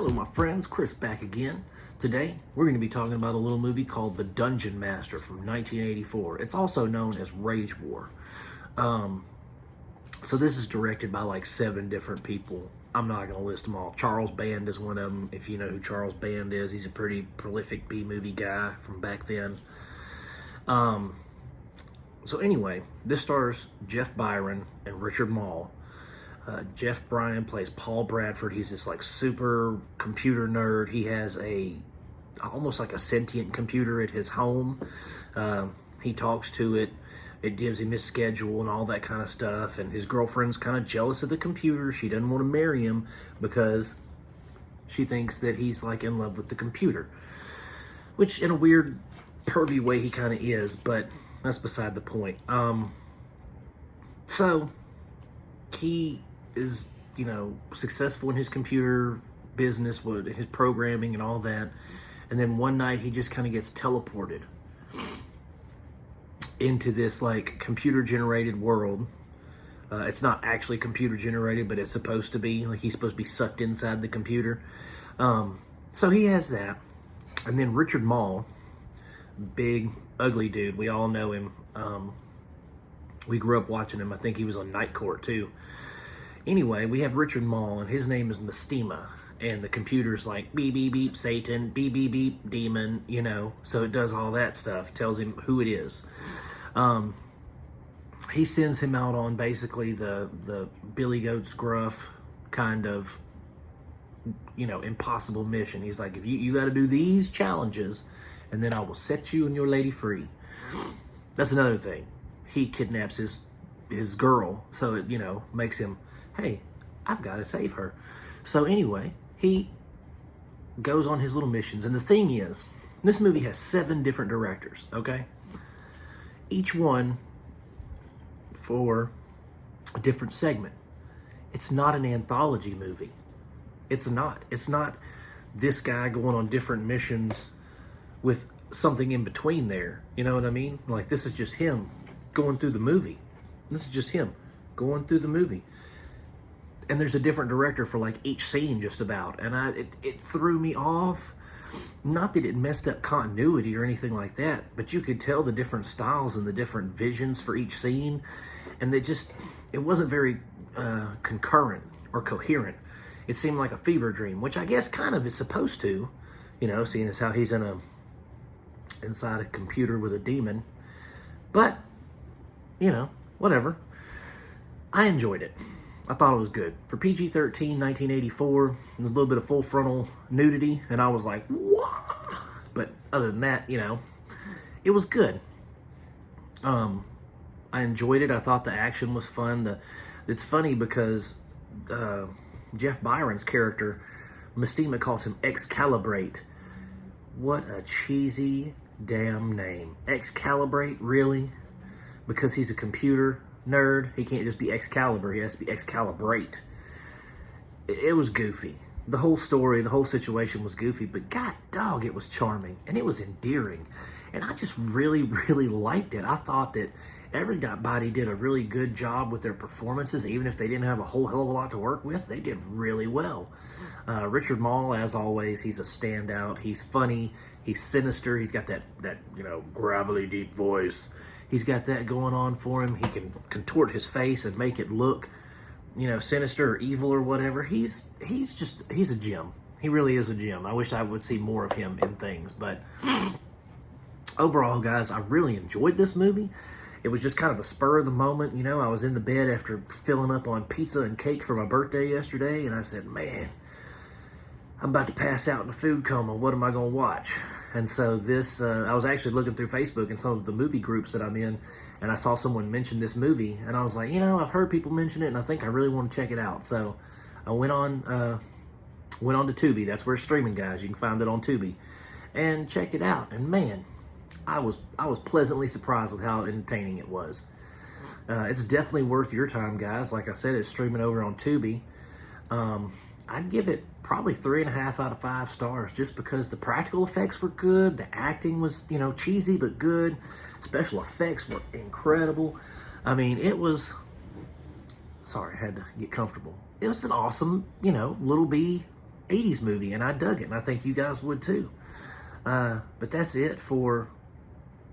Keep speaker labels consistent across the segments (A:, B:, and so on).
A: Hello my friends, Chris back again. Today we're going to be talking about a little movie called The Dungeonmaster from 1984. It's also known as Rage War. So this is directed by like 7 different people. I'm not going to list them all. Charles Band is one of them. If you know who Charles Band is, he's a pretty prolific B-movie guy from back then. So anyway, this stars Jeff Byron and Richard Mall. Jeff Bryan plays Paul Bradford. He's this like super computer nerd. He has almost like a sentient computer at his home. He talks to it. It gives him his schedule and all that kind of stuff. And his girlfriend's kind of jealous of the computer. She doesn't want to marry him because she thinks that he's like in love with the computer. Which in a weird, pervy way he kind of is, but that's beside the point. So he is, successful in his computer business, with his programming and all that. And then one night he just kind of gets teleported into this like computer generated world. It's not actually computer generated, but it's supposed to be. Like he's supposed to be sucked inside the computer. So he has that. And then Richard Mall, big, ugly dude. We all know him. We grew up watching him. I think he was on Night Court too. Anyway, we have Richard Mall, and his name is Mestima. And the computer's like, beep, beep, beep, Satan, beep, beep, beep, demon, So it does all that stuff, tells him who it is. He sends him out on basically the Billy Goat's Gruff kind of, impossible mission. He's like, if you got to do these challenges, and then I will set you and your lady free. That's another thing. He kidnaps his girl, so it, makes him, hey, I've got to save her. So anyway, he goes on his little missions. And the thing is, this movie has 7 different directors, okay? Each one for a different segment. It's not an anthology movie. It's not. It's not this guy going on different missions with something in between there. You know what I mean? Like, this is just him going through the movie. This is just him going through the movie. And there's a different director for like each scene just about. And it threw me off. Not that it messed up continuity or anything like that, but you could tell the different styles and the different visions for each scene. And it wasn't very concurrent or coherent. It seemed like a fever dream, which I guess kind of is supposed to, seeing as how he's inside a computer with a demon. But, whatever. I enjoyed it. I thought it was good. For PG-13, 1984, a little bit of full frontal nudity, and I was like, what? But other than that, it was good. I enjoyed it. I thought the action was fun. It's funny because Jeff Byron's character, Mestima, calls him Excalibrate. What a cheesy damn name. Excalibrate, really? Because he's a computer nerd, he can't just be Excalibur, he has to be Excalibrate. It was goofy. The whole story, the whole situation was goofy, but god dog, it was charming, and it was endearing. And I just really, really liked it. I thought that everybody did a really good job with their performances, even if they didn't have a whole hell of a lot to work with. They did really well. Richard Mall, as always, he's a standout. He's funny, he's sinister, he's got that gravelly, deep voice. He's got that going on for him. He can contort his face and make it look, sinister or evil or whatever. He's a gem. He really is a gem. I wish I would see more of him in things. But overall, guys, I really enjoyed this movie. It was just kind of a spur of the moment. I was in the bed after filling up on pizza and cake for my birthday yesterday, and I said, man, I'm about to pass out in a food coma. What am I going to watch? And so this, I was actually looking through Facebook and some of the movie groups that I'm in, and I saw someone mention this movie, and I was like, I've heard people mention it, and I think I really want to check it out. So I went on to Tubi. That's where it's streaming, guys. You can find it on Tubi, and checked it out. And man, I was pleasantly surprised with how entertaining it was. It's definitely worth your time, guys. Like I said, it's streaming over on Tubi. I'd give it probably 3.5 out of 5 stars, just because the practical effects were good, the acting was, cheesy but good, special effects were incredible. I mean, it was, sorry, I had to get comfortable. It was an awesome, little B 80s movie, and I dug it, and I think you guys would too. But that's it for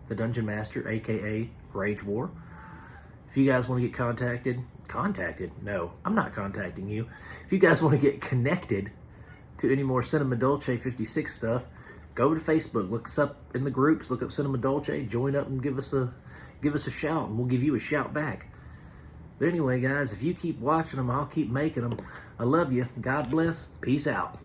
A: the Dungeon Master, aka Rage War. If you guys want to get contacted, no, I'm not contacting you. If you guys want to get connected to any more Cinema Dolce 56 stuff, go over to Facebook, look us up in the groups, look up Cinema Dolce, join up and give us a shout, and we'll give you a shout back. But anyway, guys, if you keep watching them, I'll keep making them. I love you. God bless. Peace out.